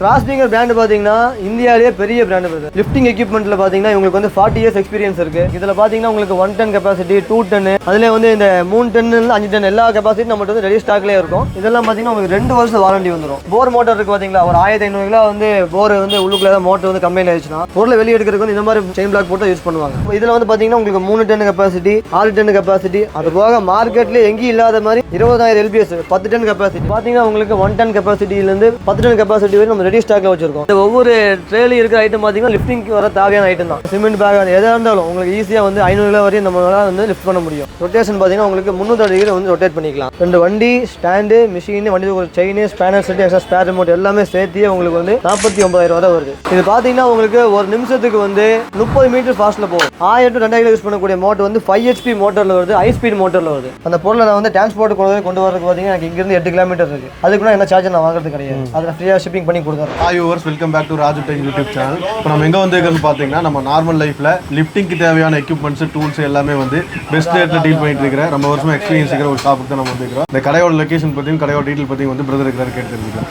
கிராஸ்பிங்கர் brand பாத்தீங்கன்னா இந்தியாவிலேயே பெரிய பிராண்ட் வருது. லிஃப்டிங் எக்யூப்மெண்ட்ல பாத்தீங்கன்னா உங்களுக்கு வந்து 40 இயர்ஸ் எக்ஸ்பீரியன்ஸ் இருக்கு. இதுல பாத்தீங்கன்னா உங்களுக்கு 1 டன் கெபாசிட்டி, 2 டன், அதுல வந்து இந்த 3 டன் 5 டன் எல்லா கெபாசிட்டி நம்ம வந்து ரெடி ஸ்டாக்லயே இருக்கும். இதெல்லாம் பாத்தீங்கன்னா உங்களுக்கு 2 வருஷம் வாரண்டி வந்துடும். போர் மோட்டர் இருக்கு பாத்தீங்களா, ஒரு 1500 கிலோ வந்து போர் வந்து உள்ளுக்குள்ள மோட்டர் வந்து கம்பெனி ஆயிடுச்சுன்னா பொருளை வெளியே எடுக்கிறதுக்கு வந்து இந்த மாதிரி செயின் பிளாக் போட்டு யூஸ் பண்ணுவாங்க. இதுல வந்து பாத்தீங்கன்னா உங்களுக்கு 3 டன் கெபாசிட்டி, 6 டன் கெபாசிட்டி, அது போக மார்க்கெட்ல எங்கேயும் இல்லாத மாதிரி 20,000 LBS 10 டன் கெபாசிட்டி பாத்தீங்கன்னா உங்களுக்கு 1 டன் கெபாசிட்டில இருந்து 10 டன் கெபாசிட்டி வரை நம்ம ரெடி ஸ்டாக்ல வச்சிருக்கோம். ஒவ்வொரு ட்ரேல இருக்கிற ஐட்டம் பாத்தீங்கன்னா லிஃப்டிங்க்கு வர தேவையான ஐட்டம் தான். சிமெண்ட் பேக் எதா இருந்தாலும் உங்களுக்கு ஈஸியா வந்து 500 கிலோ வரையும் நம்மளால வந்து லிஃப்ட் பண்ண முடியும். ரொட்டேஷன் பாத்தீங்கன்னா உங்களுக்கு 360 டிகிரி வந்து ரொட்டேட் பண்ணிக்கலாம். 2 வண்டி ஸ்டாண்டு, மிஷின், வண்டி ஒரு chain, spanner set, extra spare remote எல்லாமே சேர்த்து உங்களுக்கு வந்து 49,000 ரூபாய் வருது. இது பாத்தீங்கன்னா உங்களுக்கு ஒரு நிமிஷத்துக்கு வந்து 30 மீட்டர் ஃபாஸ்ட்ல போகும். 1000 to 2000 யூஸ் பண்ணக்கூடிய மோட்டர் வந்து 5 HP மோட்டர்ல வருது, ஹை ஸ்பீட் மோட்டர்ல வருது. அந்த பொருளை நான் வந்து டிரான்ஸ்போர்ட் கொண்டு வரதுக்கு பாத்தீங்கன்னா எனக்கு இங்க இருந்து 8 கிலோமீட்டர் இருக்கு. அதுக்கு கூட என்ன சார்ஜ் நான் வாங்குறது கிடையாது. அதுல ஃப்ரீயா ஷிப்பிங் பண்ணி கொடுக்குறேன். Hi viewers, welcome back to Raju tech YouTube channel. இப்போ நம்ம எங்க வந்திருக்கோம்னு பாத்தீங்கன்னா நம்ம நார்மல் லைஃப்ல லிஃப்டிங்க்கு தேவையான எக்யூப்மெண்ட்ஸ், டூல்ஸ் எல்லாமே வந்து பெஸ்ட் ரேட்ல டீல் பண்ணிட்டு இருக்கிற ரொம்ப வருஷமா எக்ஸ்பீரியன்ஸ் இருக்கிற ஒரு ஷாப்புக்கு தான் நம்ம வந்திருக்கோம். இந்த கடையோட லொகேஷன் பத்தியும் கடையோட டீடைல் பத்தியும் வந்து பிரதர் இருக்கிறாரு கேட்டு தெரிஞ்சுக்கலாம்.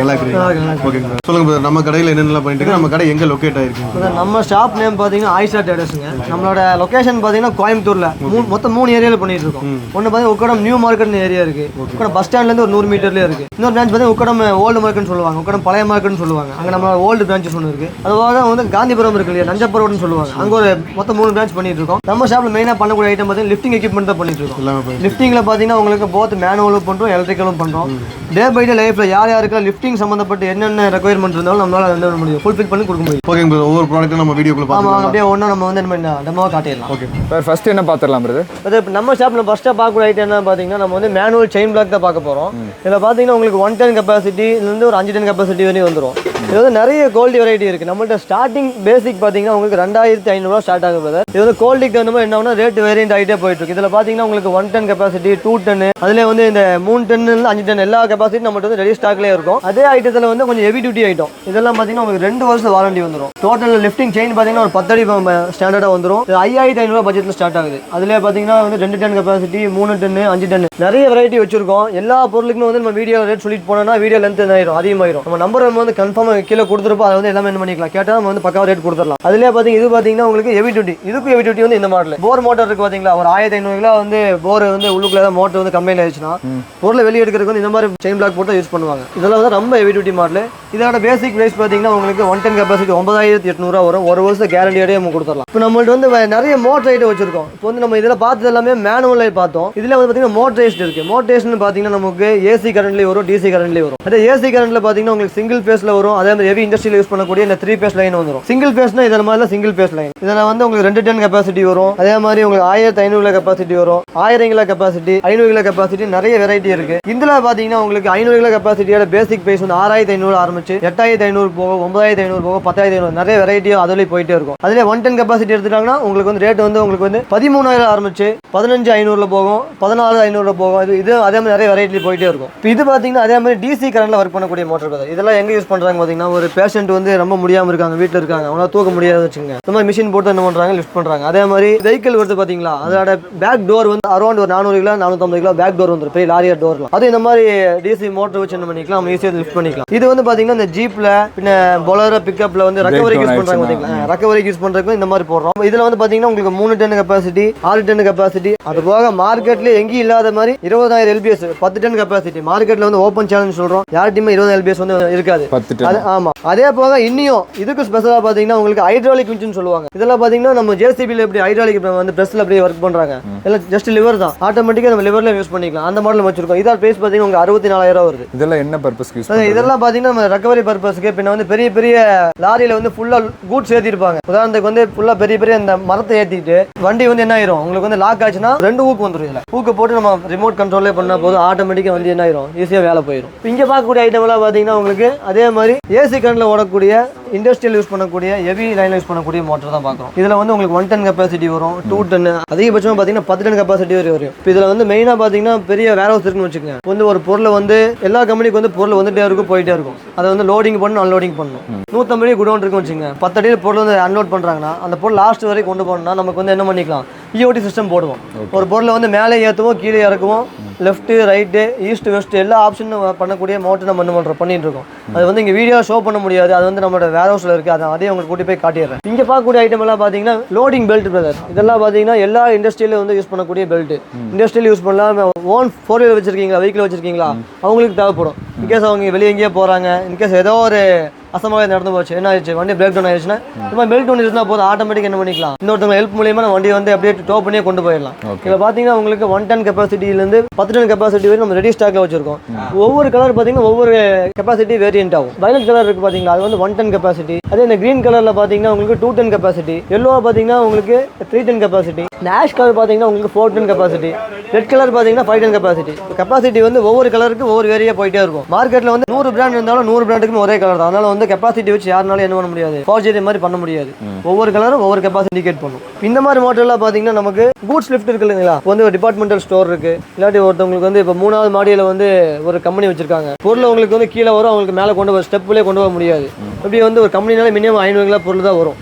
நல்லா இருக்கீங்க? ஓகே சொல்லுங்க பிரதர், நம்ம கடையில் என்னென்ன பண்ணிட்டு இருக்கு, நம்ம கடை எங்க லொகேட் ஆயிருக்கு? நம்ம ஷாப் நேம் பாத்தீங்கன்னா ஆயிஷா டேடர்ஸ்ங்க. நம்மளோட லொகேஷன் பாத்தீங்கன்னா கோயம்புத்தூர்ல மொத்தம் 3 ஏரியால பண்ணிட்டு இருக்கோம். ஒன்னு பாத்தீங்கன்னா உக்கடம் நியூ மார்க்கெட் ஏரியா இருக்கு. உக்கடம் பஸ் ஸ்டாண்ட்ல இருந்து ஒரு 100 மீட்டர்லயே இருக்கு. இன்னொரு பிரான்ச் பாத்தீங்கன்னா உக்கடம் ஓல்டு மார்க்கெட்னு சொல்லுவாங்க, உக்கடம் பழைய மார்க்கெட்னு சொல்லுவாங்க. அங்க நம்ம ஓல்டு பிரான்ச்சஸ் ஒன்று இருக்கு. அதுவாக வந்து காந்திபுரம் இருக்கு இல்லையா, நஞ்சப்பரோட்னு சொல்லுவாங்க. அங்க ஒரு மொத்தம் 3 பிரான்ச் பண்ணிட்டு இருக்கோம். நம்ம ஷாப்ல மெயினா பண்ணக்கூடிய ஐட்டம் பாத்தீங்கன்னா லிஃப்டிங் எக்யூப்மெண்ட் தான் பண்ணிட்டு இருக்கோம். லிஃப்டிங்ல பாத்தீங்கன்னா உங்களுக்கு போத் மேனுவலும் பண்றோம், எலக்ட்ரிக்கலும் பண்றோம். டே பை டே லைஃப்ல யார் யாருக்கு லிஃப்டிங் சம்பந்தப்பட்ட என்னென்ன ரெக்யர்மெண்ட் இருந்தாலும் நம்மளால வந்து முடியும் ஃபுல்ஃபில் பண்ணி கொடுக்க முடியும். ஓகே பிரதர், ஒவ்வொரு ப்ராடக்ட்டும் நம்ம வீடியோக்குள்ள பார்க்கலாம். அப்படியே ஒண்ணா நம்ம வந்து டெமோவா காட்டிடலாம். ஓகே சார், ஃபர்ஸ்ட் என்ன பார்த்துடலாம் பிரதர்? நம்ம ஷாப்ல ஃபர்ஸ்டா பார்க்கக்கூடிய ஐட்டம் என்ன பாத்தீங்கன்னா நம்ம வந்து மேனுவல் செயின் பிளாக் தான் பார்க்க போறோம். இதுல பாத்தீங்கன்னா உங்களுக்கு 1 டன் கெபாசிட்டில இருந்து ஒரு 5 டன் கெபாசிட்டி வரையும் வந்துரும். இது வந்து நிறைய குவாலிட்டி வெரைட்டி இருக்கு. நம்மள்ட்ட ஸ்டார்டிங் பேசிக் பாத்தீங்கன்னா உங்களுக்கு 2500 ரூபாய் ஸ்டார்ட் ஆகும் பிரதர். இது வந்து குவாலிட்டிக்கு தகுந்த மாதிரி என்ன ரேட் வேரியன்ட் ஆகிட்டே போயிட்டு இருக்கு. இதுல பாத்தீங்கன்னா உங்களுக்கு 1 டன் கெபாசிட்டி, 2 டன், அதுல வந்து இந்த 3 டன் 5 டன் எல்லா கெபாசிட்டி நம்மள்ட்ட வந்து ரெடி ஸ்டாக்லயே இருக்கும். அதே ஐட்டத்துல வந்து கொஞ்சம் ஹெவி டியூட்டி ஐட்டம். இதெல்லாம் பாத்தீங்கன்னா உங்களுக்கு 2 வருஷம் வாரண்டி வந்துடும். டோட்டல் லிஃப்டிங் செயின் பாத்தீங்கன்னா ஒரு 10 அடி ஸ்டாண்டர்டா வந்துடும். 5500 ரூபாய் பட்ஜெட்ல ஸ்டார்ட் ஆகுது. அதுல பாத்தீங்கன்னா வந்து 2 டன் கெபாசிட்டி, 3 டன், 5 டன் நிறைய வெரைட்டி வச்சிருக்கோம். எல்லா பொருளுக்குமே வந்து நம்ம வீடியோ ரேட் சொல்லிட்டு போனோம்னா வீடியோ லென்த் ஆயிரும், அதிகமாயிரும். நம்ம நம்பர் நம்ம வந்து கன்ஃபார்மா கீழே கொடுத்துருப்போம். அதை வந்து எல்லாமே என்ன பண்ணிக்கலாம், கேட்டா நம்ம வந்து பக்காவா ரேட் கொடுத்துடலாம். அதுலயே பாத்தீங்கன்னா இது பாத்தீங்கன்னா உங்களுக்கு ஹெவி டியூட்டி. இதுக்கு ஹெவி டியூட்டி வந்து இந்த மாடல் போர் மோட்டர் இருக்கு பாத்தீங்களா, ஒரு 1500 கிலோ வந்து போர் வந்து உள்ளுக்குள்ள மோட்டர் வந்து கம்பெனி ஆயிடுச்சுன்னா பொருளை வெளியே எடுக்கிறதுக்கு வந்து இந்த மாதிரி செயின் பிளாக் போட்டு யூஸ் பண்ணுவாங்க. இதெல்லாம் வந்து ரொம்ப ஹெவி டியூட்டி மாடல். இதோட பேசிக் பிரைஸ் பாத்தீங்கன்னா உங்களுக்கு 1 டன் கெபாசிட்டி 9800 ரூபாய் வரும். ஒரு வருஷம் கேரண்டியோட நம்ம கொடுத்துடலாம். இப்போ நம்மள்ட்ட வந்து நிறைய மோட்டர் ஐட்டம் வச்சிருக்கோம். இப்போ வந்து நம்ம இதுல பார்த்தது எல்லாமே மேனுவல் பார்த்தோம். இதுல வந்து பாத்தீங்கன்னா மோட்டரைஸ்ட் இருக்கு. மோட்டரைஸ்ட் பாத்தீங்கன்னா நமக்கு ஏசி கரண்ட்லயே வரும், டிசி கரண்ட்லயே வரும். அதே ஏசி கரண்ட்ல பாத்தீங்கன்னா உங்களுக்கு சிங்கிள் பேஸ்ல வரும். அதே மாதிரி ஹெவி இண்டஸ்ட்ரியில் யூஸ் பண்ணக்கூடிய இந்த 3 பேஸ் லைன் வந்துரும். சிங்கிள் பேஸ்னா இதெல்லாம் மாதிரி சிங்கிள் பேஸ் லைன். இதுல வந்து உங்களுக்கு 2 டன் கெபாசிட்டி வரும். அதே மாதிரி உங்களுக்கு 1500 கிலோ கெபாசிட்டி வரும், 1000 கிலோ கெபாசிட்டி, 500 கிலோ கெபாசிட்டி நிறைய வெரைட்டி இருக்கு. இதுல பாத்தீங்கன்னா உங்களுக்கு 500 கிலோ கெபாசிட்டியோட பேசிக் பிரைஸ் வந்து 6500 ஆரம்பிச்சு 8500 போகும், 9500 போகும், 10500 நிறைய வெரைட்டியும் அதுல போயிட்டே இருக்கும். அதுல 1 டன் கெபாசிட்டி எடுத்துட்டாங்கன்னா உங்களுக்கு வந்து ரேட் வந்து உங்களுக்கு வந்து 13000 ஆரம்பிச்சு 15500 போகும், 14500 போகும். இது அதே மாதிரி நிறைய வெரைட்டி போயிட்டே இருக்கும். இது பாத்தீங்கன்னா அதே மாதிரி டிசி கரண்ட்ல ஒர்க் பண்ணக்கூடிய மோட்டர். இதெல்லாம் எங்க யூஸ் பண்றாங்க பாத்தீங்கன்னா, ஒரு பேஷண்ட் வந்து ரொம்ப முடியாம இருக்காங்க, வீட்டுல இருக்காங்க, அவங்களால தூக்க முடியாது வச்சுங்க, இந்த மாதிரி மிஷின் போட்டு என்ன பண்றாங்க, லிஃப்ட் பண்றாங்க. அதே மாதிரி வெஹிக்கிள் வருது பாத்தீங்களா, அதோட பேக் டோர் வந்து அரௌண்ட் ஒரு 400 கிலோ 450 கிலோ பேக் டோர் வந்துடும், பெரிய லாரியா டோர்லாம். அது இந்த மாதிரி டிசி மோட்டர் வச்சு என்ன பண்ணிக்கலாம், நம்ம ஈஸியா லிஃப்ட் பண்ணிக்கலாம். இது வந்து பாத்தீங்கன்னா இந்த ஜீப்ல பின்ன பொலரோ பிக்கப்ல வந்து ரெக்கவரிக்கு யூஸ் பண்றாங்க பாத்தீங்களா, ரெக்கவரிக்கு யூஸ் பண்றதுக்கு இந்த மாதிரி போடுறோம். இதுல வந்து பாத்தீங்கன்னா உங்களுக்கு 3 டன் கெபாசிட்டி, 6 டன் கெபாசிட்டி, அது போக மார்க்கெட்ல எங்கேயும் இல்லாத மாதிரி 20,000 LBS 10 டன் கெபாசிட்டி. மார்க்கெட்ல வந்து ஓப்பன் சேலஞ்ச் சொல்றோம், யார்ட்டையுமே 20 LBS வந்து இருக்காது. ஆமா. அதே போக இன்னும் இதுக்கு ஸ்பெஷலா பாத்தீங்கன்னா உங்களுக்கு ஹைட்ராலிக் விஞ்சுன்னு சொல்லுவாங்க. இதெல்லாம் பாத்தீங்கன்னா நம்ம ஜேசிபில எப்படி ஹைட்ராலிக் வந்து பிரஸ்ல அப்படியே ஒர்க் பண்றாங்க, எல்லாம் ஜஸ்ட் லிவர் தான், ஆட்டோமேட்டிக்கா நம்ம லிவர்ல யூஸ் பண்ணிக்கலாம். அந்த மாடல் வச்சிருக்கோம். இதோட பிரைஸ் பாத்தீங்கன்னா உங்களுக்கு 64,000 வருது. இதெல்லாம் என்ன பர்பஸ்க்கு யூஸ் பண்ணுவீங்க? இதெல்லாம் பாத்தீங்கன்னா நம்ம ரெக்கவரி பர்பஸ்க்கு. பின்ன வந்து பெரிய பெரிய லாரியில வந்து ஃபுல்லா கூட்ஸ் ஏத்திருப்பாங்க. உதாரணத்துக்கு வந்து ஃபுல்லா பெரிய பெரிய இந்த மரத்தை ஏத்திட்டு வண்டி வந்து என்ன ஆயிரும், உங்களுக்கு வந்து லாக் ஆச்சுன்னா 2 ஊக்கு வந்துரும். இதுல ஊக்கு போட்டு நம்ம ரிமோட் கண்ட்ரோலே பண்ணா போதும், ஆட்டோமேட்டிக்கா வந்து என்ன ஆயிரும், ஈஸியா வேலை போயிடும். இங்க பார்க்கக்கூடிய ஐட்டம் எல்லாம் பாத்தீங்கன்னா உங்களுக்கு அதே மாதிரி ஏசி கரண்ட்ல ஓடக்கூடிய இண்டஸ்ட்ரியல் யூஸ் பண்ணக்கூடிய ஹெவி லைன் யூஸ் பண்ணக்கூடிய மோட்டர் தான் பார்க்குறோம். இதுல வந்து உங்களுக்கு 1 டன் கெபாசிட்டி வரும், 2 டன், அதிகபட்சமா பாத்தீங்கன்னா 10 டன் கெபாசிட்டி வரும். இப்போ இதுல வந்து மெயினா பாத்தீங்கன்னா பெரிய வேர் ஹவுஸ் இருக்குன்னு வச்சுக்கோங்க. வந்து ஒரு பொருளை வந்து எல்லா கம்பெனிக்கு வந்து பொருள் வந்துட்டே இருக்கும், போயிட்டே இருக்கும். அதை வந்து லோடிங் பண்ணணும், அன்லோடிங் பண்ணணும். 150 குடோன் இருக்குன்னு வச்சுக்கோங்க. 10 அடியில் பொருள் வந்து அன்லோட் பண்றாங்கன்னா அந்த பொருள் லாஸ்ட் வரைக்கும் கொண்டு போகணும்னா நமக்கு வந்து என்ன பண்ணிக்கலாம், இஓடி சிஸ்டம் போடுவோம். ஒரு பொருளை வந்து மேலே ஏற்றுவோம், கீழே இறக்குவோம், லெஃப்ட் ரைட்டு ஈஸ்ட் வெஸ்ட் எல்லா ஆப்ஷனும் பண்ணக்கூடிய மோட்டர் நம்ம பண்ணிட்டு இருக்கோம். அது வந்து இங்கே வீடியோ ஷோ பண்ண முடியாது, அது வந்து நம்மளோட வேர் ஹவுஸில் இருக்குது. அதை அதே உங்களுக்கு கூட்டி போய் காட்டிடுறேன். இங்கே பார்க்கக்கூடிய ஐட்டம் எல்லாம் பார்த்தீங்கன்னா லோடிங் பெல்ட் பிரதர். இதெல்லாம் பார்த்தீங்கன்னா எல்லா இண்டஸ்ட்ரியிலும் வந்து யூஸ் பண்ணக்கூடிய பெல்ட். இண்டஸ்ட்ரியில் யூஸ் பண்ணலாம். ஓன் 4 வீலர் வச்சிருக்கீங்களா, வெஹிக்கிள் வச்சிருக்கீங்களா, அவங்களுக்கு தேவைப்படும். இன்கேஸ் அவங்க வெளியே எங்கேயே போகிறாங்க, இன்கேஸ் ஏதோ ஒரு அசம்பாவிதம் நடந்து போச்சு, என்ன ஆயிடுச்சு, வண்டி பிரேக் டவுன் ஆயிடுச்சுன்னா இந்த பெல்ட் ஒன்று இருந்தால் போதும், ஆட்டோமேட்டிக் என்ன பண்ணிக்கலாம், இன்னொருத்தவங்க ஹெல்ப் மூலியமாக நம்ம வண்டியை வந்து அப்படியே டோ பண்ணியே கொண்டு போயிடலாம். இதில் பார்த்தீங்கன்னா உங்களுக்கு 1 டன் கெப்பாசிட்டிலேருந்து 10 டன் கெப்பாசிட்டி வரை நம்ம ரெடி ஸ்டாக்ல வச்சிருக்கோம். ஒவ்வொரு கலர் பார்த்தீங்கன்னா ஒவ்வொரு கெப்பாசிட்டி வேரியன்ட் ஆகும். வயலட் கலர் இருக்கு பார்த்தீங்களா, அது வந்து 1 டன் கெப்பாசிட்டி. அதே இந்த கிரீன் கலரில் பார்த்தீங்கன்னா உங்களுக்கு 2 டன் கெப்பாசிட்டி. எல்லோ பார்த்தீங்கன்னா உங்களுக்கு 3 டன் கெப்பாசிட்டி. இந்த ஆஷ் கலர் பார்த்தீங்கன்னா உங்களுக்கு 4 டன் கெப்பாசிட்டி. ரெட் கலர் பார்த்தீங்கன்னா 5 டன் கெப்பாசிட்டி. கெப்பாசிட்டி வந்து ஒவ்வொரு கலருக்கு ஒவ்வொரு வேரியா போயிட்டே இருக்கும். மார்க்கெட்டில் வந்து 100 பிராண்ட் இருந்தாலும் 100 பிராண்டுக்குமே ஒரே கலர் தான். அதனால வந்து கெப்பாசிட்டி வச்சு யாருனாலும் என்ன பண்ண முடியாது, ஃபார்ஜரி மாதிரி பண்ண முடியாது. ஒவ்வொரு கலரும் ஒவ்வொரு கெப்பாசிட்டி இண்டிகேட் பண்ணும். இந்த மாதிரி மாடல்லாம் பார்த்தீங்கன்னா நமக்கு கூட்ஸ் லிஃப்ட் இருக்கு இல்லைங்களா, வந்து ஒரு டிபார்ட்மெண்டல் ஸ்டோர் இருக்கு. இல்லாட்டி ஒருத்தவங்களுக்கு வந்து இப்போ 3வது மாடியில் வந்து ஒரு கம்பெனி வச்சிருக்காங்க. பொருள் உங்களுக்கு வந்து கீழே வரும், அவங்களுக்கு மேலே கொண்டு போய் ஸ்டெப்லேயே கொண்டு போக முடியாது. இப்படி வந்து ஒரு கம்பெனினால மினிமம் 500 கிலோ பொருள் தான் வரும்.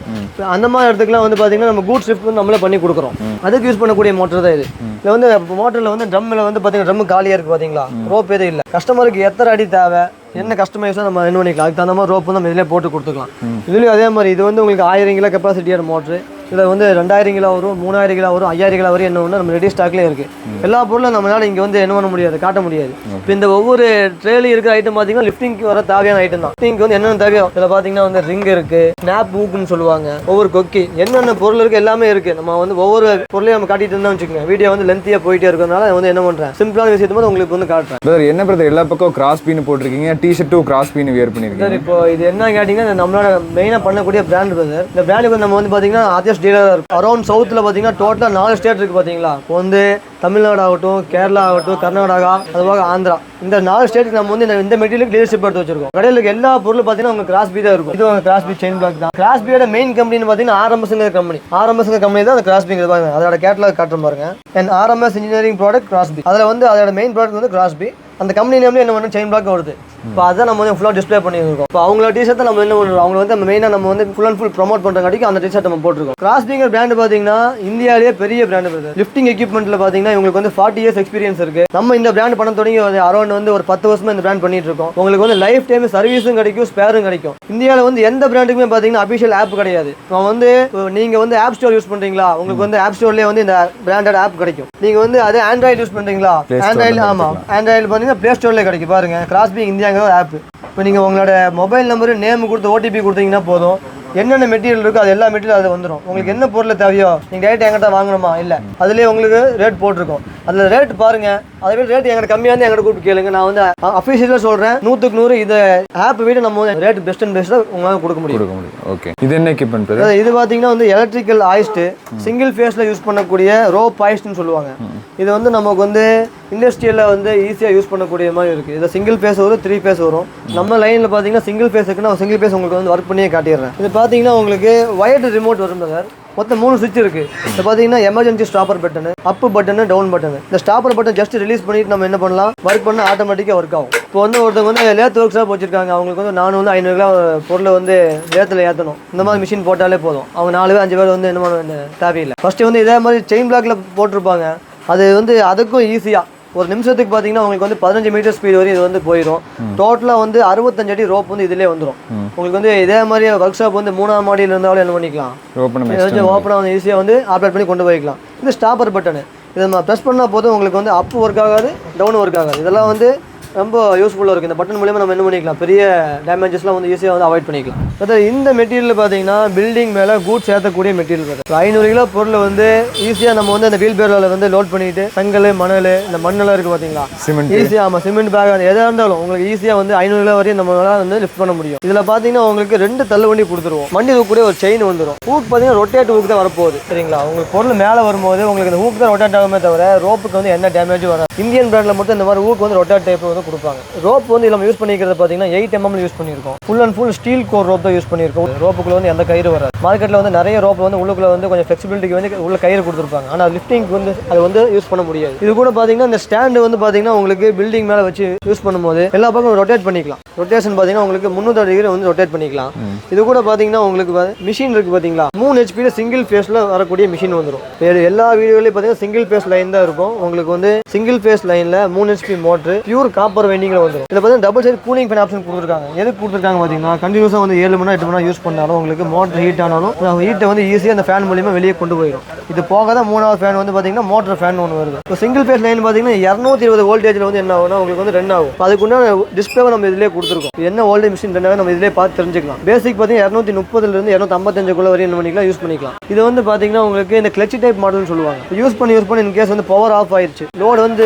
அந்த மாதிரி இடத்துக்குலாம் வந்து பார்த்தீங்கன்னா நம்ம கூட்ஸ் லிஃப்ட் வந்து நம்மளே பண்ணி கொடுக்குறோம். அதுக்கு யூஸ் பண்ணக்கூடிய மோட்டர் தான் இது. இதில் வந்து மோட்டரில் வந்து ட்ரம்மில் வந்து பார்த்தீங்கன்னா ட்ரம் காலியாக இருக்குது பார்த்தீங்களா, ரோப் எதுவும் இல்லை. கஸ்டமருக்கு எத்தனை அடி தேவை, என்ன கஸ்டமைஸோ நம்ம என்ன பண்ணிக்கலாம், அதுக்கு தகுந்த மாதிரி ரோப் வந்து நம்ம இதிலே போட்டு கொடுத்துக்கலாம். இதுலேயும் அதே மாதிரி இது வந்து உங்களுக்கு 1000 கிலோ கெப்பாசிட்டியான மோட்ரு. இதில் வந்து 2000 கிலோ வரும், 3000 கிலோ வரும், 5000 கிலோ வரும். என்ன ஒன்று நம்ம ரெடி ஸ்டாக்லேயே இருக்குது. எல்லா பொருளும் நம்மளால இங்கே வந்து என்ன பண்ண முடியாது, காட்ட முடியாது. இப்போ இந்த ஒவ்வொரு ட்ரேலையும் இருக்கிற ஐட்டம் பார்த்தீங்கன்னா லிஃப்டிங்க்கு வர தேவையான ஐட்டம் தான். லிஃப்டிங்க்கு வந்து என்னென்ன தேவையோ இதில் பார்த்தீங்கன்னா வந்து ரிங் இருக்குது, ஸ்னாப் ஊக்குன்னு சொல்லுவாங்க, ஒவ்வொரு கொக்கி, என்னென்ன பொருள் இருக்குது எல்லாமே இருக்குது. நம்ம வந்து ஒவ்வொரு பொருளையும் நம்ம காட்டிட்டு இருந்தால் வச்சுக்கோங்க, வீடியோ வந்து லென்த்தியாக போயிட்டே இருக்கிறதுனால வந்து என்ன பண்ணுறேன், சிம்பிளான விஷயத்தை வந்து உங்களுக்கு வந்து காட்டுறேன். பிரதர் என்ன பிரதர் எல்லா பக்கம் கிராஸ் பீன் போட்டிருக்கீங்க, டிஷர்ட்டும் கிராஸ் பீன் வேர் பண்ணிருக்கீங்க. சார் இப்போ இது என்ன கேட்டிங்கன்னா நம்மளோட மெயினாக பண்ணக்கூடிய பிராண்ட் பிரதர். இந்த பிராண்டுக்கு நம்ம வந்து பார்த்தீங்கன்னா ஆத்தியஸ் டீலராக இருக்கும். அரௌண்ட் சவுத்தில் பார்த்தீங்கன்னா டோட்டலாக 4 ஸ்டேட் இருக்குது பார்த்தீங்களா. இப்போ வந்து தமிழ்நாடு ஆகட்டும், கேரளா ஆகட்டும், கர்நாடகா, அதுபோக ஆந்திரா, இந்த 4 ஸ்டேட்டுக்கு நம்ம வந்து இந்த மெட்டீரியல் டீலர்ஷிப் எடுத்து வச்சிருக்கோம். கடையில் எல்லா பொருளும் பார்த்தீங்கன்னா உங்களுக்கு கிராஸ் பீ தான் இருக்கும். இது கிராஸ் பீ செயின் பிளாக் தான். கிராஸ் பீயோட மெயின் கம்பெனின்னு பார்த்தீங்கன்னா ஆர்எம்எஸ்ங்கிற கம்பெனி. ஆர்எம்எஸ்ங்கிற கம்பெனி தான் அந்த கிராஸ் பீங்கிறது பாருங்க. அதோட கேட்டலாக் காட்டுற பாருங்க. அண்ட் ஆர்எம்எஸ் இன்ஜினியரிங் ப்ராடக்ட் கிராஸ் பீ. அதில் வந்து அதோட மெயின் ப்ராடக்ட் வந்து கிராஸ் பீ. அந்த கம்பெனி நேம்ல என்ன பண்ணும், செயின் பிளாக் வருது. இப்போ அதான் நம்ம வந்து ஃபுல்லாக டிஸ்பிளே பண்ணியிருக்கோம். இப்போ அவங்களோட டிஷர்ட் நம்ம என்ன பண்ணுறோம், அவங்க வந்து மெயினாக நம்ம வந்து ஃபுல் அண்ட் ஃபுல் ப்ரொமோட் பண்ணுறங்காட்டிக்கு அந்த டிஷர்ட் நம்ம போட்டிருக்கோம். கிராஸ் பீங்கிற பிராண்ட் பார்த்தீங்கன்னா இந்தியாவிலேயே பெரிய பிராண்ட் இருக்குது. லிஃப்டிங் எக்யூப்மெண்ட்டில் பார்த்தீங்கன்னா உங்களுக்கு வந்து 40 இயர்ஸ் எக்ஸ்பீரியன்ஸ் இருக்குது. நம்ம இந்த பிராண்ட் பண்ண தொடங்கி அரௌண்ட் வந்து ஒரு 10 வருஷமா இந்த பிராண்ட் பண்ணிட்டு இருக்கோம். உங்களுக்கு வந்து லைஃப் டைம் சர்வீஸும் கிடைக்கும், ஸ்பேரும் கிடைக்கும். இந்தியாவில் வந்து எந்த பிராண்டுக்குமே பார்த்தீங்கன்னா அபிஷியல் ஆப் கிடையாது. இப்போ வந்து நீங்கள் வந்து ஆப் ஸ்டோர் யூஸ் பண்ணுறீங்களா, உங்களுக்கு வந்து ஆப் ஸ்டோர்லேயே வந்து இந்த பிராண்டட் ஆப் கிடைக்கும். நீங்கள் வந்து அதே ஆண்ட்ராய்டு யூஸ் பண்ணுறீங்களா, ஆண்ட்ராய்டு, ஆமாம் ஆண்ட்ராய்டு பார்த்தீங்கன்னா ப்ளே ஸ்டோர்லேயே கிடைக்கும். பாருங்க கிராஸ் பீ இந்தியாங்கிற ஒரு ஆப். இப்போ நீங்கள் உங்களோட மொபைல் நம்பரு, நேம் கொடுத்து ஓடிபி கொடுத்தீங்கன்னா போதும், என்னென்ன மெட்டீரியல் இருக்கோ அது எல்லா மெட்டீரியல் அது வந்துடும். உங்களுக்கு என்ன பொருள் தேவையோ நீங்கள் டேரெக்டாக எங்கிட்ட வாங்கணுமா, இல்லை அதுலேயே உங்களுக்கு ரேட் போட்டிருக்கோம். அதில் ரேட் பாருங்கள், அதை விட ரேட் எங்கிட்ட கம்மியாக இருந்து எங்கிட்ட கூப்பிட்டு கேளுங்க. நான் வந்து அஃபிஷியலாக சொல்கிறேன், 100க்கு 100 இதை ஆப் விட நம்ம வந்து ரேட் பெஸ்ட் அண்ட் பெஸ்ட்டாக உங்களால் கொடுக்க முடியும். ஓகே, இது என்ன எக்யூப்மெண்ட்? இது பார்த்தீங்கன்னா வந்து எலக்ட்ரிக்கல் ஆயிஸ்ட், சிங்கிள் ஃபேஸில் யூஸ் பண்ணக்கூடிய ரோப் ஆயிஸ்ட்னு சொல்லுவாங்க. இது வந்து நமக்கு வந்து இண்டஸ்ட்ரியலில் வந்து ஈஸியாக யூஸ் பண்ணக்கூடிய மாதிரி இருக்குது. இதில் சிங்கிள் ஃபேஸ் வரும், 3 ஃபேஸ் வரும். நம்ம லைனில் பார்த்தீங்கன்னா சிங்கிள் ஃபேஸ் இருக்குன்னா சிங்கிள் ஃபேஸ் உங்களுக்கு வந்து ஒர்க் பண்ணியே காட்டிடுறேன். இது பார்த்தீங்கன்னா உங்களுக்கு வயர்டு ரிமோட் வரும் சார். மொத்தம் 3 சுவிட்ச் இருக்குது. இப்போ பார்த்தீங்கன்னா எமர்ஜென்சி ஸ்டாப்பர் பட்டனு, அப் பட்டனு, டவுன் பட்டனு. இந்த ஸ்டாப்பர் பட்டன் ஜஸ்ட் ரிலீஸ் பண்ணிட்டு நம்ம என்ன பண்ணலாம், ஒர்க் பண்ண ஆட்டோமேட்டிக்காக ஒர்க் ஆகும். இப்போ வந்து ஒருத்தவங்க வந்து லேத் ஒர்க் ஷாப் வச்சிருக்காங்க, அவங்களுக்கு வந்து 400-500 கிலோ பொருளை வந்து லேத்தில் ஏற்றணும். இந்த மாதிரி மிஷின் போட்டாலே போதும், அவங்க 4 பேர் 5 பேர் வந்து என்ன பண்ண தேவையில்லை. ஃபஸ்ட்டு வந்து இதே மாதிரி செயின் பிளாக்ல போட்டிருப்பாங்க. அது வந்து அதுக்கும் ஈஸியாக ஒரு நிமிஷத்துக்கு பார்த்தீங்கன்னா உங்களுக்கு வந்து 15 மீட்டர் ஸ்பீட் வரையும் இது வந்து போயிடும். டோட்டலாக வந்து 65 அடி ரோப் வந்து இதிலே வந்துடும். உங்களுக்கு வந்து இதே மாதிரி ஒர்க் ஷாப் வந்து 3ஆம் மாடியில் இருந்தாலும் என்ன பண்ணிக்கலாம், ஓப்பனாக வந்து ஈஸியாக வந்து ஆப்ரேட் பண்ணி கொண்டு போய்க்கலாம். இது ஸ்டாப்பர் பட்டனு, இதை நம்ம ப்ரெஸ் பண்ணால் போதும் உங்களுக்கு வந்து அப் ஒர்க் ஆகாது, டவுன் ஒர்க் ஆகாது. இதெல்லாம் வந்து ரொம்ப யூஸ்ஃபுல்லாக இருக்குது. இந்த பட்டன் மூலியமாக நம்ம என்ன பண்ணிக்கலாம், பெரிய டேமேஜஸ்லாம் வந்து ஈஸியாக வந்து அவாய்ட் பண்ணிக்கலாம். அதாவது இந்த மெட்டீரியல் பார்த்தீங்கன்னா பில்டிங் மேலே கூட்ஸ் ஏற்றக்கூடிய மெட்டீரியல். 500 கிலோ பொருள் வந்து ஈஸியாக நம்ம வந்து அந்த வீல் பேரில் வந்து லோட் பண்ணிட்டு செங்கல், மணல், இந்த மண்ணெல்லாம் இருக்குது பார்த்தீங்களா, ஈஸியாக, ஆமாம் சிமெண்ட் பேக் எதாக இருந்தாலும் உங்களுக்கு ஈஸியாக வந்து 500 கிலோ வரையும் நம்மளால் வந்து லிஃப்ட் பண்ண முடியும். இதில் பார்த்தீங்கன்னா உங்களுக்கு 2 தள்ளு வண்டி கொடுத்துருவோம். வண்டி கூட ஒரு செயின் வந்துடும். ஹூக் பார்த்தீங்கன்னா ரொட்டேட் ஹூக் தான் வரப்போகுது சரிங்களா. உங்களுக்கு பொருள் மேலே வரும்போது உங்களுக்கு இந்த ஹூக் தான் ரொட்டேட் ஆகுமே தவிர ரோப்புக்கு வந்து என்ன டேமேஜும் வராது. இந்தியன் பிராண்டில் மட்டும் இந்த மாதிரி ஹூக் வந்து ரொட்டேட் டைப் வந்து கொடுப்பாங்க. ரோப் வந்து நம்ம யூஸ் பண்ணிக்கிறது பார்த்தீங்கன்னா 8 mm யூஸ் பண்ணியிருக்கோம். Full and full steel core rope தான் யூஸ் பண்ணியிருக்கோம். ரோப்புக்குள்ள வந்து எந்த கயிறு வராது. மார்க்கெட்டில் வந்து நிறைய ரோப் வந்து உள்ளுக்குள்ள வந்து கொஞ்சம் ஃப்ளெக்சிபிலிட்டிக்கு வந்து உள்ள கயிறு கொடுத்துருப்பாங்க. ஆனால் லிஃப்டிங்க்கு வந்து அது வந்து யூஸ் பண்ண முடியாது. இது கூட பார்த்தீங்கன்னா இந்த ஸ்டாண்டு வந்து பார்த்தீங்கன்னா உங்களுக்கு பில்டிங் மேலே வச்சு யூஸ் பண்ணும்போது எல்லா பக்கம் ரொட்டேட் பண்ணிக்கலாம். ரொட்டேஷன் பார்த்தீங்கன்னா உங்களுக்கு 360 டிகிரி வந்து ரொட்டேட் பண்ணிக்கலாம். இது கூட பார்த்தீங்கன்னா உங்களுக்கு மிஷின் இருக்குது பார்த்தீங்களா, 3 HP சிங்கிள் ஃபேஸில் வரக்கூடிய மிஷின் வந்துடும். எல்லா வீடியோலையும் பார்த்தீங்கன்னா சிங்கிள் ஃபேஸ் லைன் தான் இருக்கும். உங்களுக்கு வந்து சிங்கிள் ஃபேஸ் லைனில் 3 HP மோட்ரு பியூர் காப்பர் வைண்டிங்கில் வந்துடும். இதில் பார்த்தீங்கன்னா double side cooling fan option கொடுத்துருக்காங்க. எதுக்கு கொடுத்துருக்காங்க பார்த்தீங்கன்னா கண்டினியூஸாக வந்து 7 மணி நேரம் 8 மணி நேரம் யூஸ் பண்ணாலும் உங்களுக்கு மோட்டர் ஹீட் ஆனாலும் ஹீட்டை வந்து ஈஸியாக அந்த ஃபேன் மூலியமாக வெளியே கொண்டு போயிடும். இது போக தான் 3வது ஃபேன் வந்து பார்த்தீங்கன்னா மோட்டர் ஃபேன் ஒன்று வருது. இப்போ சிங்கிள் ஃபேஸ் லைன் பார்த்தீங்கன்னா 220 வோல்டேஜில் வந்து என்ன ஆகும்னா உங்களுக்கு வந்து ரன் ஆகும். அதுக்குண்டான டிஸ்பிளேவை நம்ம இதிலே கொடுத்துருக்கோம். என்ன வோல்டேஜ் மிஷின் ரன் ஆகும் நம்ம இதிலே பார்த்து தெரிஞ்சுக்கலாம். பேசிக் பார்த்தீங்கன்னா 230 255 வரையும் என்ன பண்ணிக்கலாம் யூஸ் பண்ணிக்கலாம். இது வந்து பார்த்தீங்கன்னா உங்களுக்கு இந்த கிளட்ச் டைப் மாடல்னு சொல்லுவாங்க. யூஸ் பண்ணி இன் கேஸ் வந்து பவர் ஆஃப் ஆயிடுச்சு, லோடு வந்து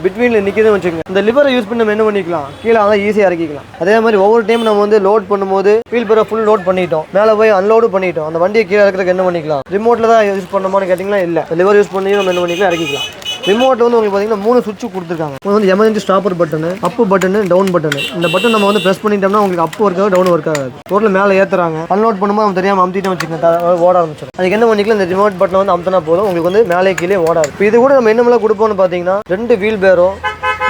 பிட்வீனில் நிற்கிதுன்னு வச்சுக்கோங்க, இந்த லிவரை யூஸ் பண்ணி நம்ம என்ன பண்ணிக்கலாம், கீழே அதான் ஈஸியாக இறக்கிக்கலாம். அதே மாதிரி ஒவ்வொரு டைம் நம்ம வந்து லோட் பண்ணும்போது வீல் பேரை ஃபுல் லோட் பண்ணிட்டோம், மேலே போய் அன்லோடு பண்ணிட்டோம், அந்த வண்டியை கீழே இருக்கிறதுக்கு என்ன பண்ணிக்கலாம், ரிமோட்டில் தான் யூஸ் பண்ணணுமான்னு கேட்டிங்கன்னா இல்லை, லிவர் யூஸ் பண்ணி நம்ம என்ன பண்ணிக்கலாம் இறக்கிக்கலாம். ரிமோட்டில் வந்து உங்களுக்கு பார்த்தீங்கன்னா 3 சுவிட்ச் கொடுத்துருக்காங்க. வந்து எமர்ஜென்சி ஸ்டாப்பர் பட்டனு, அப்பு பட்டனு, டவுன் பட்டனு. இந்த பட்டன் நம்ம வந்து ப்ரெஸ் பண்ணிட்டோம்னா உங்களுக்கு அப்பு ஒர்க் ஆகும், டவுன் ஒர்க் ஆகாது. பொருள் மேலே ஏற்றுறாங்க, அன்லோட் பண்ணும்போது நம்ம தெரியாமல் அமுத்திட்டோம் வச்சுக்கோங்க, ஓட ஆரம்பிச்சிடும். அதுக்கு என்ன பண்ணிக்கலாம், இந்த ரிமோட் பட்டனை வந்து அமுத்தினா போதும், உங்களுக்கு வந்து மேலே கீழே ஓடாது. இப்போ இது கூட நம்ம என்னமெல்லாம் கொடுப்போம்னு பார்த்தீங்கன்னா 2 வீல் பேரோ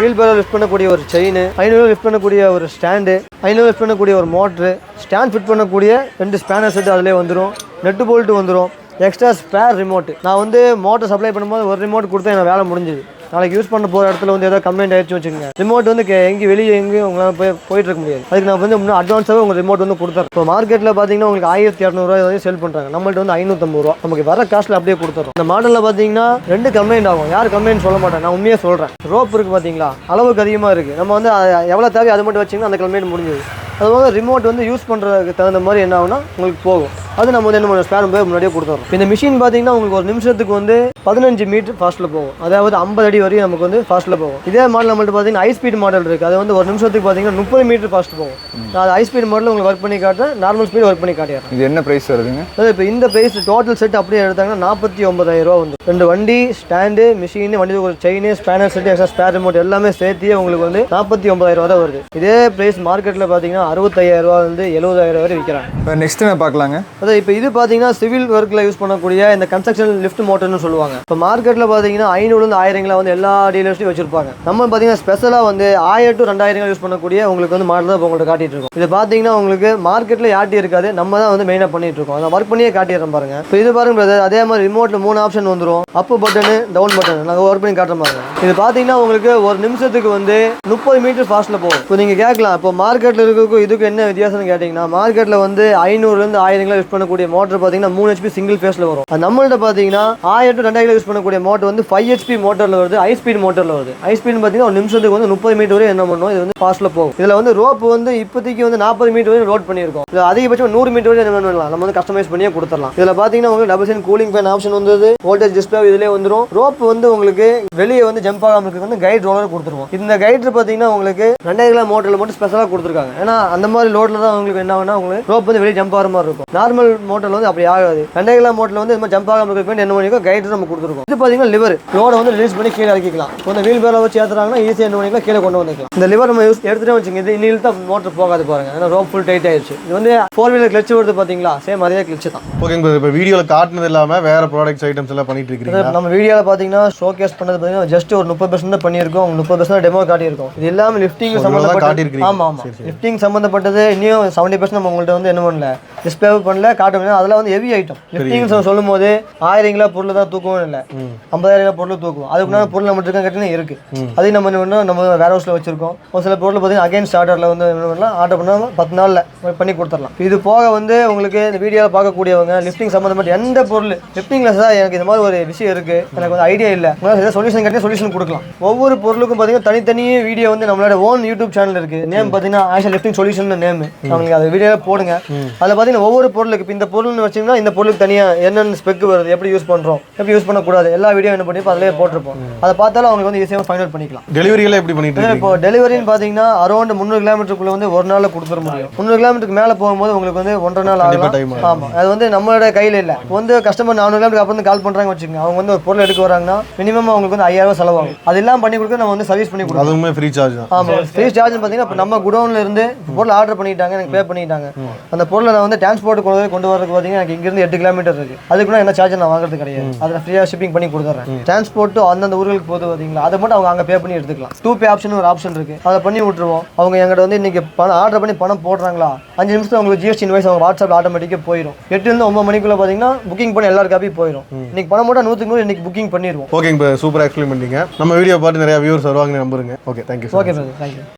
லிஃப்ட் பண்ணக்கூடிய ஒரு செயின், 500 லிஃப்ட் பண்ணக்கூடிய ஒரு ஸ்டாண்டு, 500 லிஃப்ட் பண்ணக்கூடிய ஒரு மோட்ரு, ஸ்டாண்ட் ஃபிட் பண்ணக்கூடிய 2 ஸ்பேனர் செட் அதிலே வந்துடும், நெட்டு போல்ட்டு வந்துடும், எக்ஸ்ட்ரா ஸ்பேர் ரிமோட்டு. நான் வந்து மோட்டர் சப்ளை பண்ணும்போது ஒரு ரிமோட் கொடுத்தா எனக்கு வேலை முடிஞ்சுது. நாளைக்கு யூஸ் பண்ண போகிற இடத்துல வந்து ஏதாவது கம்ப்ளைண்ட் ஆயிடுச்சு வச்சுக்கோங்க, ரிமோட் வந்து எங்கேயும் வெளியே எங்கேயும் உங்களால் போயிட்டு இருக்க முடியாது. அதுக்கு நான் வந்து இன்னும் அட்வான்ஸாகவே உங்கள் ரிமோட் வந்து கொடுத்துறேன். இப்போ மார்க்கெட்டில் பார்த்தீங்கன்னா உங்களுக்கு 1200 வரையும் சேல் பண்ணுறாங்க, நம்மள்ட்ட வந்து 550 ரூபா நமக்கு வர காஸ்ட்டில் அப்படியே கொடுத்துறோம். இந்த மாடலில் பார்த்தீங்கன்னா 2 கம்ப்ளைண்ட் ஆகும். யார் கம்ப்ளைண்ட் சொல்ல மாட்டேன், நான் உண்மையாக சொல்கிறேன். ரோப் இருக்குது பார்த்தீங்களா, அளவுக்கு அதிகமாக இருக்குது. நம்ம வந்து எவ்வளோ தேவை அது மட்டும் வச்சிங்கன்னா அந்த கம்ப்ளைண்ட் முடிஞ்சது. அதுபோக ரிமோட் வந்து யூஸ் பண்ணுறதுக்கு தகுந்த மாதிரி என்ன ஆகுனா உங்களுக்கு போகும். அது நம்ம வந்து என்ன பண்ண ஸ்பேர் முன்னாடியே கொடுத்துறோம். இந்த மிஷின் பார்த்தீங்கன்னா உங்களுக்கு ஒரு நிமிஷத்துக்கு வந்து 15 மீட்டர் ஃபாஸ்ட்டில் போகும், அதாவது 50 அடி வரையும் நமக்கு வந்து ஃபாஸ்ட்டில் போகும். இதே மாடல் நம்மள்ட்ட பார்த்தீங்கன்னா ஹை ஸ்பீட் மாடல் இருக்குது, அது வந்து ஒரு நிமிஷத்துக்கு பார்த்தீங்கன்னா 30 மீட்டர் ஃபாஸ்ட் போகும். நான் அது ஹை ஸ்பீட் மாடல் உங்களுக்கு ஒர்க் பண்ணி காட்டுறேன், நார்மல் ஸ்பீட் ஒர்க் பண்ணி காட்டிடுறேன். இது என்ன ப்ரைஸ் வருதுங்க? அதாவது இப்போ இந்த ப்ரைஸ் டோட்டல் செட் அப்படியே எடுத்தாங்கன்னா 49,000 ரூபா வந்து 2 வண்டி, ஸ்டாண்டு, மிஷின், வண்டி ஒரு chain, spanner set, extra spare remote எல்லாமே சேர்த்தியே உங்களுக்கு வந்து 49,000 ரூபா தான் வருது. இதே ப்ரைஸ் மார்க்கெட்டில் பார்த்தீங்கன்னா 65,000 ரூபா வந்து 70,000 வரை விற்கிறாங்க. இப்போ நெக்ஸ்ட் என்ன பார்க்கலாங்க? அதாவது இப்போ இது பார்த்தீங்கன்னா சிவில் ஒர்க்கில் யூஸ் பண்ணக்கூடிய இந்த கன்ஸ்ட்ரக்ஷன் லிஃப்ட் மோட்டர்னு சொல்லுவாங்க. இப்போ மார்க்கெட்டில் பார்த்தீங்கன்னா 500 1000 வந்து எல்லா டீலர்ஸ்லையும் வச்சிருப்பாங்க. நம்ம பார்த்தீங்கன்னா ஸ்பெஷலாக வந்து 1000 to 2000 யூஸ் பண்ணக்கூடிய உங்களுக்கு வந்து மாடல் தான் உங்கள்கிட்ட காட்டிட்டு இருக்கோம். இது பார்த்தீங்கன்னா உங்களுக்கு மார்க்கெட்டில் யார்ட்டி இருக்காது, நம்ம தான் வந்து மெயினாக பண்ணிட்டு இருக்கோம். அதை ஒர்க் பண்ணியே காட்டிடுறோம் பாருங்க. இப்போ இது பாருங்க பிரதர், அதே மாதிரி ரிமோட்டில் 3 ஆப்ஷன் வந்துடும், அப்பு பட்டனு, டவுன் பட்டன். நாங்கள் ஒர்க் பண்ணி காட்டுற பாருங்க. இது பார்த்தீங்கன்னா உங்களுக்கு ஒரு நிமிஷத்துக்கு வந்து 30 மீட்டர் ஃபாஸ்ட்டில் போகும். இப்போ நீங்கள் கேட்கலாம், இப்போ மார்க்கெட்டில் இருக்கிறதுக்கும் இதுக்கு என்ன வித்தியாசம்னு கேட்டிங்கன்னா, மார்க்கெட்டில் வந்து 500 1000 யூஸ் பண்ணக்கூடிய மோட்டர் பார்த்தீங்கன்னா 3 HP சிங்கிள் ஃபேஸில் வரும். அது நம்மள்ட்ட பார்த்தீங்கன்னா 1000 to 2000 யூஸ் பண்ணக்கூடிய மோட்டர் வந்து 5 HP மோட்டரில் வருது, ஹை ஸ்பீட் மோட்டரில் வருது. ஹை ஸ்பீட் பார்த்தீங்கன்னா ஒரு நிமிஷத்துக்கு வந்து 30 மீட்டர் வரை என்ன பண்ணுவோம், இது வந்து ஃபாஸ்ட்டில் போகும். இதில் வந்து ரோப் வந்து இப்போதைக்கு வந்து 40 மீட்டர் வரை லோட் பண்ணியிருக்கோம். இது அதிகபட்சம் 100 மீட்டர் வரை என்ன பண்ணலாம், நம்ம வந்து கஸ்டமைஸ் பண்ணியே கொடுத்துடலாம். இதில் பார்த்தீங்கன்னா உங்களுக்கு double side cooling fan option வந்தது, வோல்டேஜ் டிஸ்பிளே இதிலே வந்துடும். ரோப் வந்து உங்களுக்கு வெளியே வந்து ஜம்ப் ஆகாமல் இருக்கிறது வந்து கைட் ரோலர் கொடுத்துருவோம். இந்த கைட்ரு பார்த்தீங்கன்னா உங்களுக்கு 2000 மோட்டரில் மட்டும் ஸ்பெஷலாக கொடுத்துருக்காங்க. ஏன்னா அந்த மாதிரி லோடில் தான் உங்களுக்கு என்ன ஆகுனா உங்களுக்கு ரோப் வந்து வெளியே ஜம்ப் ஆகிற மாதிரி இருக்கும். நார்மல் மோட்டரில் வந்து அப்படி ஆகாது. 2000 மோட்டரில் வந்து இந்த மாதிரி ஜம்ப் ஆகாமல் இருக்க என்ன பண்ணிக்கோ கைட்ரு நம்ம கொடுத்துருக்கோம். இது பார்த்தீங்கன்னா லிவர் லோடை வந்து ரிலீஸ் பண்ணி கீழே இறக்கிக்கலாம். இப்போ வீல் பேரில் வச்சு ஏற்றுறாங்கன்னா ஈஸியாக என்ன பண்ணிக்கலாம், கீழே கொண்டு வந்துக்கலாம். இந்த லிவர் நம்ம யூஸ் எடுத்துகிட்டே வச்சுங்க, இது இன்னில் தான் மோட்டர் போகாது பாருங்க, ஏன்னா ரோப் ஃபுல் டைட் ஆயிடுச்சு. இது வந்து 4 வீலர் கிளச்சு வருது பார்த்தீங்களா, சேம் அதே கிளச்சு தான். ஓகேங்க, இப்போ வீடியோவில் காட்டினது இல்லாமல் வேற ப்ராடக்ட்ஸ் ஐட்டம்ஸ் எல்லாம் பண்ணிட்டு இருக்கீங்க. நம்ம வீடியோவில் பார்த்தீங்கன்னா ஷோகேஸ் பண்ணது பார்த்தீங்கன்னா ஜஸ்ட் ஒரு 30% தான் பண்ணியிருக்கோம், 30% டெமோ காட்டியிருக்கோம். இது எல்லாமே லிஃப்டிங் சம்மந்தப்பட்ட, ஆமாம் லிஃப்டிங் சம்மந்தப்பட்டது. இன்னும் 70% நம்ம உங்கள்கிட்ட வந்து என்ன பண்ணல, டிஸ்பிளே பண்ணல, காட்ட முடியாது. அதெல்லாம் வந்து ஹெவி ஐட்டம். லிஃப்டிங் சொல்லும் போது 1000 கிலோ பொருள் தான் தூக்கவும் இல்லை, 50,000 கிலோ பொருள் தூக்கும். அதுக்குன்னா பொருள் நம்ம இருக்க கேட்டீங்கன்னா இருக்கு. அதையும் நம்ம என்ன பண்ணோம், நம்ம வேர் ஹவுஸில் வச்சிருக்கோம். ஒரு சில பொருள் பார்த்தீங்கன்னா அகைன்ஸ்ட் ஆர்டரில் வந்து என்ன பண்ணலாம், ஆர்டர் பண்ணாமல் 10 நாளில் பண்ணி கொடுத்துடலாம். இது போக வந்து உங்களுக்கு இந்த வீடியோவில் பார்க்கக்கூடியவங்க லிஃப்டிங் சம்மந்தப்பட்ட எந்த பொருள் லிஃப்டிங்கில் சார் எனக்கு இந்த மாதிரி ஒரு விஷயம் இருக்குது, எனக்கு வந்து ஐடியா இல்லை, உங்களால் சொல்யூஷன் கேட்டீங்கன்னா சொல்யூஷன் கொடுக்கலாம். ஒவ்வொரு பொருளுக்கும் பார்த்தீங்கன்னா தனித்தனியே வீடியோ வந்து நம்மளோட ஓன் யூடியூப் சேனல் இருக்குது. நேம் பார்த்தீங்கன்னா ஆஷா லிஃப்டிங் சொல்யூஷன் நேம். அவங்களுக்கு அந்த வீடியோவில் போடுங்க. அதில் பார்த்தீங்கன்னா பார்த்தீங்கன்னா ஒவ்வொரு பொருளுக்கு இப்போ இந்த பொருள்னு வச்சிங்கன்னா இந்த பொருளுக்கு தனியாக என்னென்ன ஸ்பெக் வருது, எப்படி யூஸ் பண்ணுறோம், எப்படி யூஸ் பண்ணக்கூடாது, எல்லா வீடியோ என்ன பண்ணி அதிலே போட்டிருப்போம். அதை பார்த்தாலும் அவங்களுக்கு வந்து ஈஸியாக ஃபைனல் பண்ணிக்கலாம். டெலிவரியெல்லாம் எப்படி பண்ணிட்டு இருக்கீங்க? இப்போ டெலிவரின்னு பார்த்தீங்கன்னா அரௌண்ட் 300 கிலோமீட்டருக்குள்ள வந்து ஒரு நாளில் கொடுத்துட முடியும். 300 கிலோமீட்டருக்கு மேலே போகும்போது உங்களுக்கு வந்து 1.5 நாள் ஆகும். ஆமாம், அது வந்து நம்மளோட கையில் இல்லை. இப்போ வந்து கஸ்டமர் 400 கிலோமீட்டருக்கு அப்புறம் வந்து கால் பண்ணுறாங்க வச்சுக்கோங்க, அவங்க வந்து ஒரு பொருள் எடுக்க வராங்கன்னா மினிமம் அவங்களுக்கு வந்து 5000 செலவாகும். அது எல்லாம் பண்ணி கொடுக்க நம்ம வந்து சர்வீஸ் பண்ணி கொடுக்கணும். அதுவுமே ஃப்ரீ சார்ஜ் தான். ஆமாம், ஃப்ரீ சார்ஜ் பார்த்தீங்கன்னா இப்போ நம்ம குடோன்ல இருந்து பொருள் ஆர்டர் பண்ணிட்டாங்க, எனக்கு பே பண்ணிட்டாங்க. அந்த பொருளை நான் வந்து டிரான்ஸ்போர்ட் கொண்டு வரதுக்கு பார்த்தீங்கன்னா எனக்கு இங்கிருந்து 8 கிலோமீட்டர் இருக்கு. அதுக்குன்னா என்ன சார்ஜ் நான் வாங்குறது கிடையாது. அதில் ஃப்ரீயாக ஷிப்பிங் பண்ணி கொடுத்துறேன். டிரான்ஸ்போர்ட் அந்தந்த ஊர்களுக்கு போது பார்த்தீங்களா, அதை மட்டும் அவங்க அங்கே பே பண்ணி எடுத்துக்கலாம். 2Pay ஆப்ஷன் ஒரு ஆப்ஷன் இருக்கு, அதை பண்ணி விட்டுருவோம். அவங்க எங்கிட்ட வந்து இன்னைக்கு பணம் ஆர்டர் பண்ணி பணம் போடுறாங்களா 5 நிமிஷத்துல உங்களுக்கு ஜிஎஸ்டி இன்வாய்ஸ் அவங்க வாட்ஸ்அப் ஆட்டோமேட்டிக்காக போயிடும். 8 to 9 மணிக்குள்ள பார்த்தீங்கன்னா புக்கிங் பண்ணி எல்லாருக்காப்பி போயிடும். இன்னைக்கு பணம் போட்டால் 100க்கு 100 இன்னைக்கு புக்கிங் பண்ணிடுவோம். ஓகேங்க, சூப்பராக எக்ஸ்பிளைன் பண்ணீங்க. நம்ம வீடியோ பார்த்து நிறைய வியூவர்ஸ் வருவாங்கன்னு நம்புறேங்க. Okay, thank you. Okay brother, thank you.